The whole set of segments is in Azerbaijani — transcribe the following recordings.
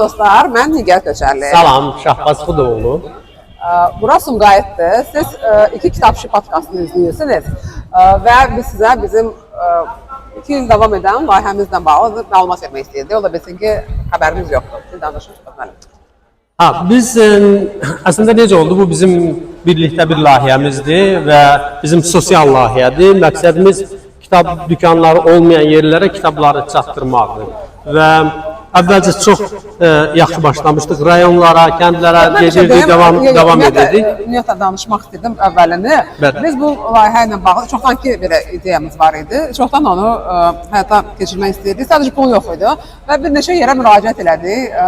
Dostlar, mən Nigar Köçərli. Salam, Şahbaz Xudoğlu. Bura Sumqayıtdır. Siz iki kitapçı podkastını izləyirsiniz və biz sizə bizim 2 il davam edən layihəmizlə bağlı məlumat vermək istəyirdik. O da bilsin ki, xəbərimiz yoxdur. Siz danışırsınız. Biz əslində necə oldu? Bu bizim birlikdə bir layihəmizdir və bizim sosial layihədir. Məqsədimiz kitab dükanları olmayan yerlərə kitabları çatdırmaqdır. Və əvvəlcə çox yaxşı başlamışdıq. Rayonlara, kəndlərə gedirdik, davam edirdik. Ümumiyyətlə danışmaq istədim əvvəlini. Biz bu layihə ilə bağlı çoxdankı bir ideyamız var idi. Çoxdan onu həyata keçirmək istəyirdik. Sadəcə pul yox idi və bir neçə yerə müraciət elədik.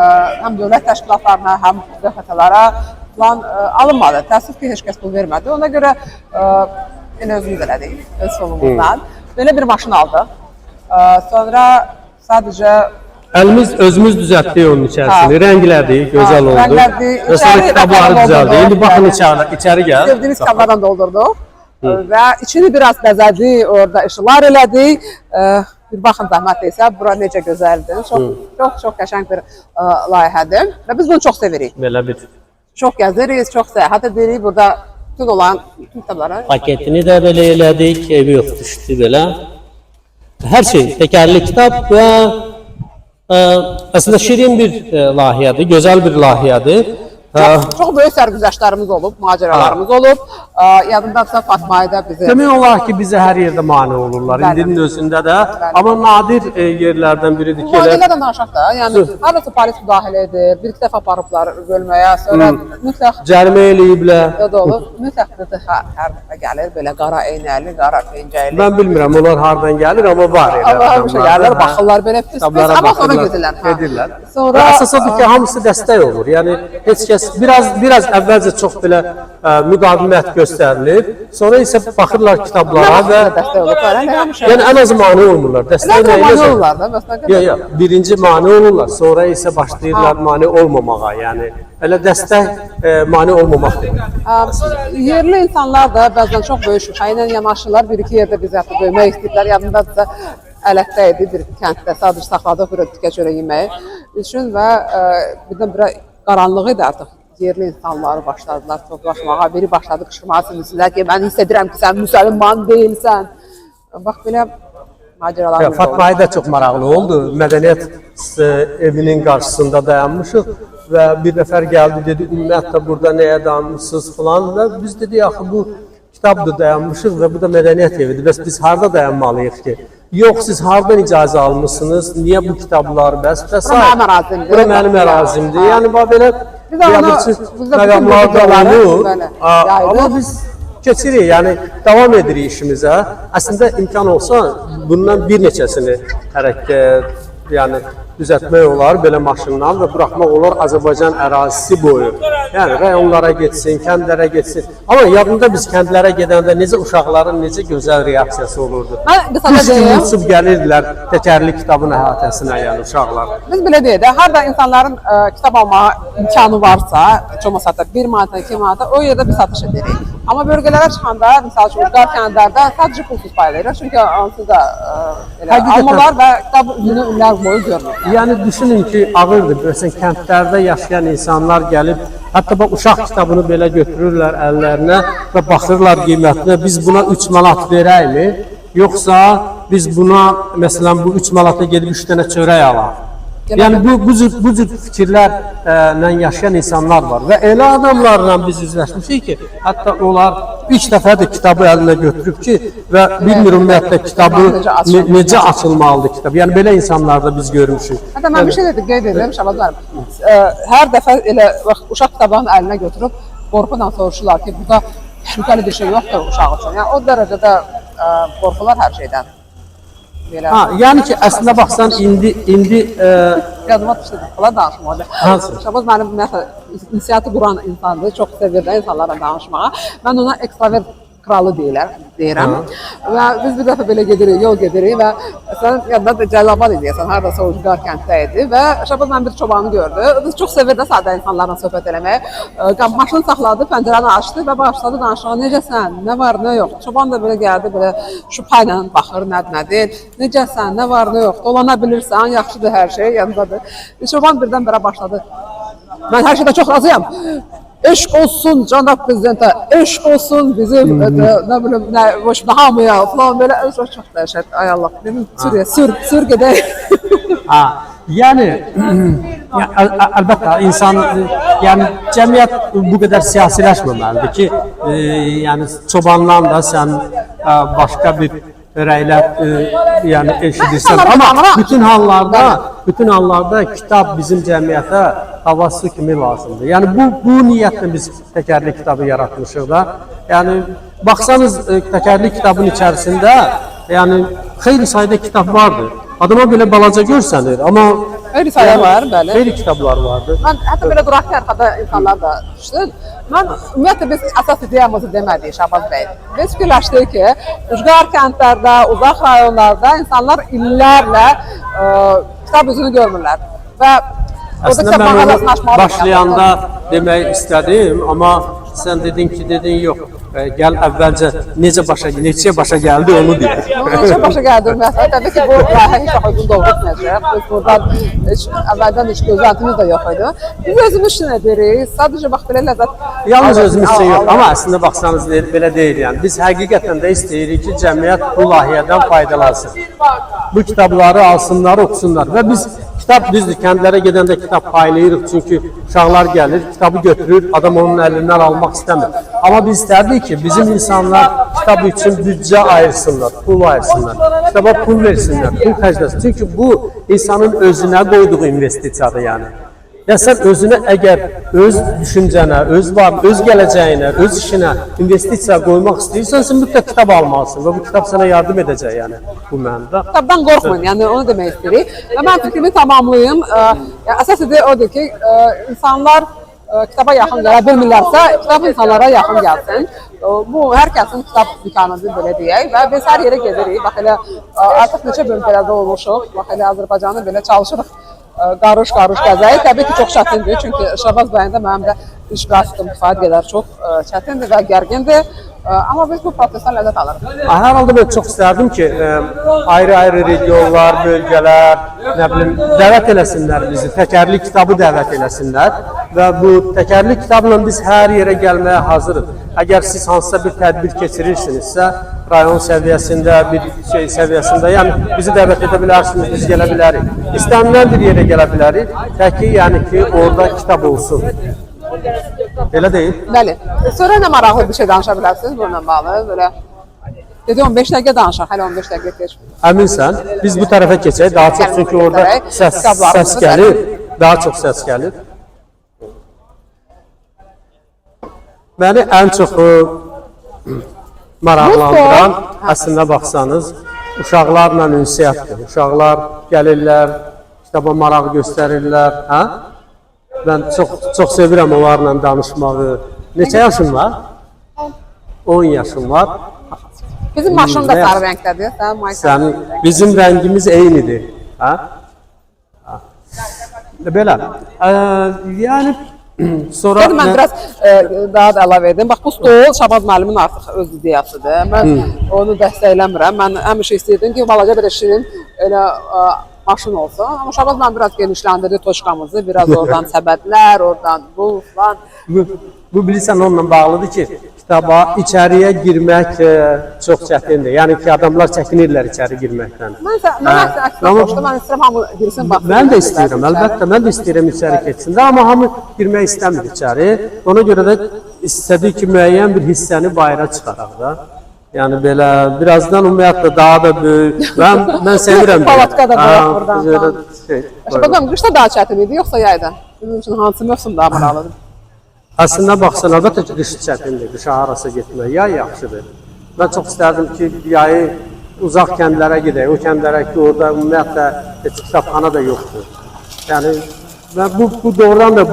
Həm dövlət təşkilatlarına, həm dəfətələrə plan alınmadı. Təəssüf ki, heç kəs pul vermədi. Ona görə elə özümüz elədik, öz solumuzdan. Belə bir maşın aldıq. Sonra sadəcə Əlimiz özümüz düzəltdik onun içərisini, rənglədik, gözəl oldu. Rənglədik, və sonra kitabları düzəldik. İndi baxın içəri gəl. Sevdiyimiz kitablardan doldurduq və içini biraz bəzədik, orada işıqlar elədik. Bir baxın zəhmətlə, bura necə gözəldir. Çox qəşəng bir layihədir və biz bunu çox sevirik. Belə bir. Çox gəzirik, çox səyahət edirik. Burada bütün olan kitablara. Paketini də belə elədik, evi yox düşdü belə. Hər şey, təkərli kitab və əslində şirin bir layihədir, gözəl bir layihədir. Çox böyük sərgüzəştlərimiz olub, macəralarımız olub. Yadımdadsa Fatmayda bizi... Demək olar ki, bizə hər yerdə mane olurlar, indinin özündə də. Amma nadir yerlərdən biridir ki... Müdaxilədən danışaq da, yəni harası polis müdaxilə edir, bir-iki dəfə aparıblar bölməyə, sonra mütləq... Cərimə eləyiblər. Ya da olur, mütləq hər dəfə gəlir, belə qara eynəli, qara pencəyli. Mən bilmirəm, onlar haradan gəlir, amma var elə. Amma gəlir, baxırlar belə pis, amma sonra gedirlər. Əsas odur ki, hamısı dəstək olur, yəni heç kəs biraz əvvəlcə çox belə müqavimət göstərilir, sonra isə baxırlar kitablara və yəni ən azı mane olmurlar. Dəstək mane olurlar da, məsələn. Birinci mane olurlar, sonra isə başlayırlar mane olmamağa, yəni elə dəstək mane olmamaq demək. Yerli insanlar da bəzən çox böyük şübhə ilə yanaşırlar, bir-iki yerdə biz hətta böyümək istəyirlər, yadımdadırsa Ələtdə idi, bir kənddə sadəcə saxladıq bir tükə çörək yeməyi üçün və birdən bir qaranlığı idi artıq. Yerli insanları başladılar toplaşmağa, biri başladı qışqırmağa sinirsinlər ki, mən hiss edirəm ki, sən müsəlman deyilsən. Bax, belə macəralarımız oldu. Fatmayı da çox maraqlı oldu. Mədəniyyət evinin qarşısında dayanmışıq və bir nəfər gəldi, dedi, ümumiyyətlə burada nəyə dayanmışsınız falan və biz dedik, axı bu kitabdır dayanmışıq və bu da mədəniyyət evidir. Bəs biz harada dayanmalıyıq ki? Yox, siz haradan icazə almışsınız, niyə bu kitablar bəs? Bura mənim ərazimdir. Yəni, belə məqamlar da olur, amma biz keçirik, yəni davam edirik işimizə. Əslində imkan olsa, bundan bir neçəsini yəni düzəltmək olar belə maşından və buraxmaq olar Azərbaycan ərazisi boyu. Yəni rayonlara getsin, kəndlərə getsin. Amma yadımda biz kəndlərə gedəndə necə uşaqların necə gözəl reaksiyası olurdu. Uçub gəlirdilər təkərli kitabın əhatəsinə, yəni uşaqlar. Biz belə deyək də, harada insanların kitab almağa imkanı varsa, heç olmasa da 1 manata, 2 manata o yerdə biz satış edirik. Amma bölgələrə çıxanda, misal üçün, ucqar kəndlərdə sadəcə pulsuz paylayırıq. Çünki onsuz da almalar və kitab ünlü illər boyu görmür. Yəni düşünün ki, ağırdır. Məsələn, kəndlərdə yaşayan insanlar gəlib, hətta bax, uşaq kitabını belə götürürlər əllərinə və baxırlar qiymətinə. Biz buna 3 manat verəkmi? Yoxsa biz buna, məsələn, bu 3 manata gedib 3 dənə çörək alaq. Yəni bu cür fikirlərlə yaşayan insanlar var və elə adamlarla biz üzləşmişik ki, hətta onlar ilk dəfədir kitabı əlinə götürüb ki və bilmir ümumiyyətlə kitabı necə açılmalıdır kitab. Yəni belə insanlarda biz görmüşük. Hətta mən bir şey qeyd edirəm, Şahbaz müəllim. Hər dəfə elə uşaq kitabını əlinə götürüb qorxudan soruşurlar ki, burada təhlükəli bir şey yoxdur uşaq üçün. Yəni o dərəcədə qorxular hər şeydən. Yəni ki, əslində baxsan, indi... Yadıma düşdü, onlar danışmalıdır. Şahbaz mənim inisiatı quran insandır, çox sevirdə insanlarla danışmağa. Mən ona ekstravert kralı deyirəm. Və biz bir dəfə belə gedirik, yol gedirik və sən yadda da Cəlilabad idiyəsən, haradasa Ucqar kənddə idi və Şahbaz mənim bir çobanı gördü. O çox sevir də sadə insanlarla söhbət eləmək. Maşını saxladı, pəncərəni açdı və başladı danışmağa. Necəsən, nə var, nə yox. Çoban da belə gəldi, belə şübhə ilə baxır, nədir. Necəsən, nə var, nə yox. Dolana bilirsən, yaxşıdır hər şey, yanındadır. Çoban birdən-birə başladı. Mən hər şeydə çox razıyam. Eşq olsun cənab prezidentə, eşq olsun bizim nə bilim nə hamıya falan belə çox dəhşət. Ay Allah, dedim sür gedək. Yəni əlbəttə insan yəni cəmiyyət bu qədər siyasiləşməməlidir ki, yəni çobandan da sən başqa bir rəylər yəni eşidirsən. Amma bütün hallarda kitab bizim cəmiyyətə hava su kimi lazımdır. Yəni bu niyyətlə biz təkərli kitabı yaratmışıq da. Yəni baxsanız təkərli kitabın içərisində yəni xeyli sayda kitab vardır. Adama belə balaca görsənir, amma Xeyli sayda var, bəli. Xeyli kitablar vardır. Mən hətta belə duraq ki, arxada insanlar da düşdü. Mən ümumiyyətlə biz əsas ideyamızı demədik Şahbaz bəy. Biz fikirləşdik ki, ucqar kəndlərdə, uzaq rayonlarda insanlar illərlə kitab üzünü görmürlər. Və əslində mən onu başlayanda demək istədim, amma sən dedin yox. Gəl əvvəlcə neçə başa gəldi onu deyək. Neçə başa gəldi məsələn. Təbii ki, bu layihə heç vaxt uyğun olmayacaq. Biz buradan əvvəldən heç gözləntimiz də yox idi. Biz özümüz üçün edirik. Sadəcə bax belə ləzzət. Yalnız özümüz üçün yox, amma əslində baxsanız belə deyil yəni. Biz həqiqətən də istəyirik ki, cəmiyyət bu layihədən faydalansın. Bu kitabları alsınlar, oxusunlar və biz kitab düzdür, kəndlərə gedəndə kitab paylayırıq çünki uşaqlar gəlir, kitabı götürür, adam onun əlindən almaq istəmir. Amma biz istərdik ki, bizim insanlar kitab üçün büdcə ayırsınlar, pul ayırsınlar, kitaba pul versinlər, pul xərcləsin. Çünki bu insanın özünə qoyduğu investisiyadır yəni. Ya sən özünə əgər öz düşüncənə, öz gələcəyinə, öz işinə investisiya qoymaq istəyirsən, sən mütləq kitab almalısın və bu kitab sənə yardım edəcək yəni bu mənada. Kitabdan qorxmayın, yəni onu demək istəyirik. Və mən fikrimi tamamlayım. Əsas ideya odur ki, insanlar kitaba yaxın gələ bilmirlərsə, kitab insanlara yaxın gəlsin. Bu hər kəsin kitab dükanıdır belə deyək və biz hər yerə gedirik. Bax elə artıq neçə bölgələrdə olmuşuq. Bax elə Azərbaycanı belə çalışırıq. Qarış gəzək. Təbii ki, çox çətindir. Çünki Şahbaz bəyində mənim də iş qasidim kifayət qədər çox çətindir və gərgindir. Amma biz bu prosesdən ləzzət alırıq. Hər halda mən çox istərdim ki, ayrı-ayrı regionlar, bölgələr, nə bilim, dəvət eləsinlər bizi, təkərli kitabı dəvət eləsinlər və bu təkərli kitabla biz hər yerə gəlməyə hazırıq. Əgər siz hansısa bir tədbir keçirirsinizsə, rayon səviyyəsində, bir şey səviyyəsində, yəni bizi dəvət edə bilərsiniz, biz gələ bilərik. İstənilən bir yerə gələ bilərik, təki yəni ki, orada kitab olsun. Elə deyil? Bəli. Sonra nə maraqlı bir şey danışa bilərsiniz bununla bağlı? Belə dedi 15 dəqiqə danışaq, hələ 15 dəqiqə keçmir. Əminsən, biz bu tərəfə keçək, daha çox çünki orada səs gəlir, daha çox səs gəlir. Məni ən çox maraqlandıran, əslində baxsanız, uşaqlarla ünsiyyətdir. Uşaqlar gəlirlər, kitaba maraq göstərirlər. Mən çox sevirəm onlarla danışmağı. Neçə yaşın var? 10 yaşım var. Bizim maşın da sarı rəngdədir. Bizim rəngimiz eynidir. Belə. Yəni sonra mən biraz daha da əlavə edim. Bax bu stol Şahbaz müəllimin artıq öz ideyasıdır. Mən onu dəstəkləmirəm. Mən həmişə istəyirdim ki, balaca bir şirin elə maşın olsun. Amma Şahbaz mən biraz genişləndirdi toşkamızı. Biraz oradan səbətlər, oradan bu falan. Bu bilirsən onunla bağlıdır ki, kitaba içəriyə girmək çox çətindir. Yəni ki, adamlar çəkinirlər içəri girməkdən. Mən istəyirəm hamı girsin, baxsın. Mən də istəyirəm, əlbəttə, mən də istəyirəm içəri keçsin. Amma hamı girmək istəmir içəri. Ona görə də istədik ki, müəyyən bir hissəni bayıra çıxaraq da. Yəni belə, birazdan ümumiyyətlə daha da böyük. Mən sevirəm. Palatka da bırak buradan. Şahbaz qışda daha çətin idi, yoxsa yayda? Bizim üçün hansı mövsüm daha maraqlıdır? Əslində baxsan, əlbəttə ki, qış çətindir, qışa harasa getmək, yay yaxşıdır. Mən çox istərdim ki, yayı uzaq kəndlərə gedək, o kəndlərə ki, orada ümumiyyətlə heç kitabxana da yoxdur. Yəni, bu doğrudan da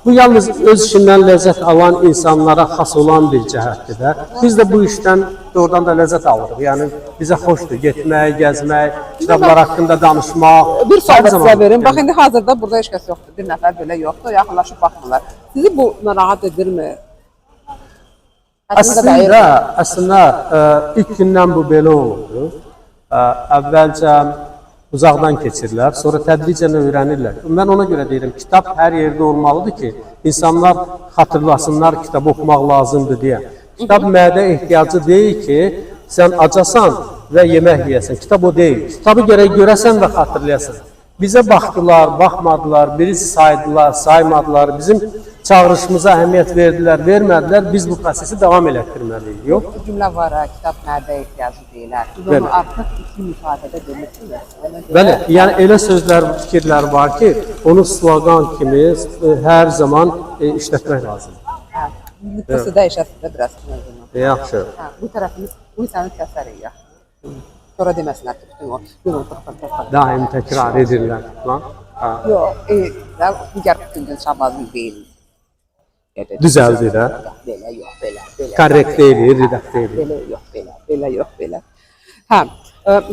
Bu yalnız öz işindən ləzzət alan insanlara xas olan bir cəhətdir də. Biz də bu işdən doğrudan da ləzzət alırıq. Yəni bizə xoşdur getmək, gəzmək, kitablar haqqında danışmaq. Bir sual Hər da zaman. sizə verim. Bax indi hazırda burada heç kəs yoxdur. Bir nəfər belə yoxdur. Yaxınlaşıb baxmırlar. Sizi bu narahat edirmi? Əslində ilk gündən bu belə olurdu. Əvvəlcə uzaqdan keçirlər, sonra tədricən öyrənirlər. Mən ona görə deyirəm, kitab hər yerdə olmalıdır ki, insanlar xatırlasınlar, kitab oxumaq lazımdır deyə. Kitab mədə ehtiyacı deyil ki, sən acasan və yemək yeyəsən. Kitab o deyil. Kitabı gərək görəsən və xatırlayasan. Bizə baxdılar, baxmadılar, birisi saydılar, saymadılar, bizim çağırışımıza əhəmiyyət verdilər, vermədilər, biz bu prosesi davam elətdirməliyik. Yox? Bu cümlə var ha, kitab mədə ehtiyacı deyilər. Siz onu artıq iki müsahibədə demişsiniz. Bəli, yəni elə sözlər, fikirlər var ki, onu slogan kimi hər zaman işlətmək lazımdır. Hə, mütləsə də işəsində biraz mövzunu. Yaxşı. Hə, bu tərəfimiz, bu səni kəsərik ya. Sonra deməsinlər ki, bütün o, Daim təkrar edirlər. Yox, digər bütün gün şabazın deyil. Düzəldir də. Belə, yox, belə. Korrekt edir, redaktə edir. Belə, yox, belə, belə, yox, belə. Hə,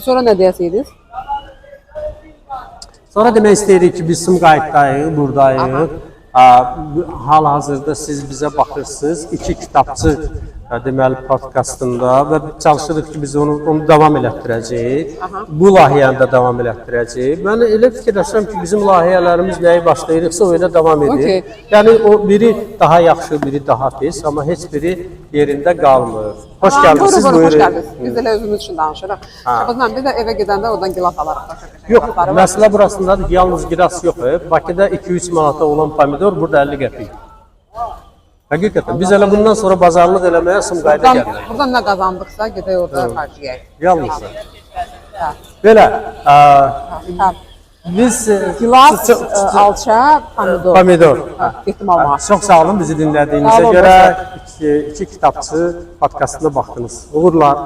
sonra nə deyəsiniz? Sonra demək istəyirik ki, biz Sumqayıtdayıq, buradayıq. Hal-hazırda siz bizə baxırsınız. 2 kitabçı deməli podkastında və çalışırıq ki, biz onu davam elətdirəcəyik. Bu layihəni də davam elətdirəcəyik. Mən elə fikirləşirəm ki, bizim layihələrimiz nəyi başlayırıqsa o elə davam edir. Yəni o biri daha yaxşı, biri daha pis, amma heç biri yerində qalmır. Xoş gəldiniz, siz buyurun. Xoş gəldiniz. Biz elə özümüz üçün danışırıq. Şabazla bir də evə gedəndə oradan gilas alarıq. Yox, məsələ burasındadır ki, yalnız gilas yox. Bakıda 2-3 manata olan pomidor burada 50 qəpik. Həqiqətən, biz elə bundan sonra bazarlıq eləməyə Sumqayıda gəldik. Buradan nə qazandıqsa gedək orada xərcləyək. Yalnız. Belə, biz gilas, alça, pomidor. Pomidor. Getdim almağa. Çox sağ olun bizi dinlədiyinizə görə. 2 kitabçı podkastına baxdınız. Uğurlar.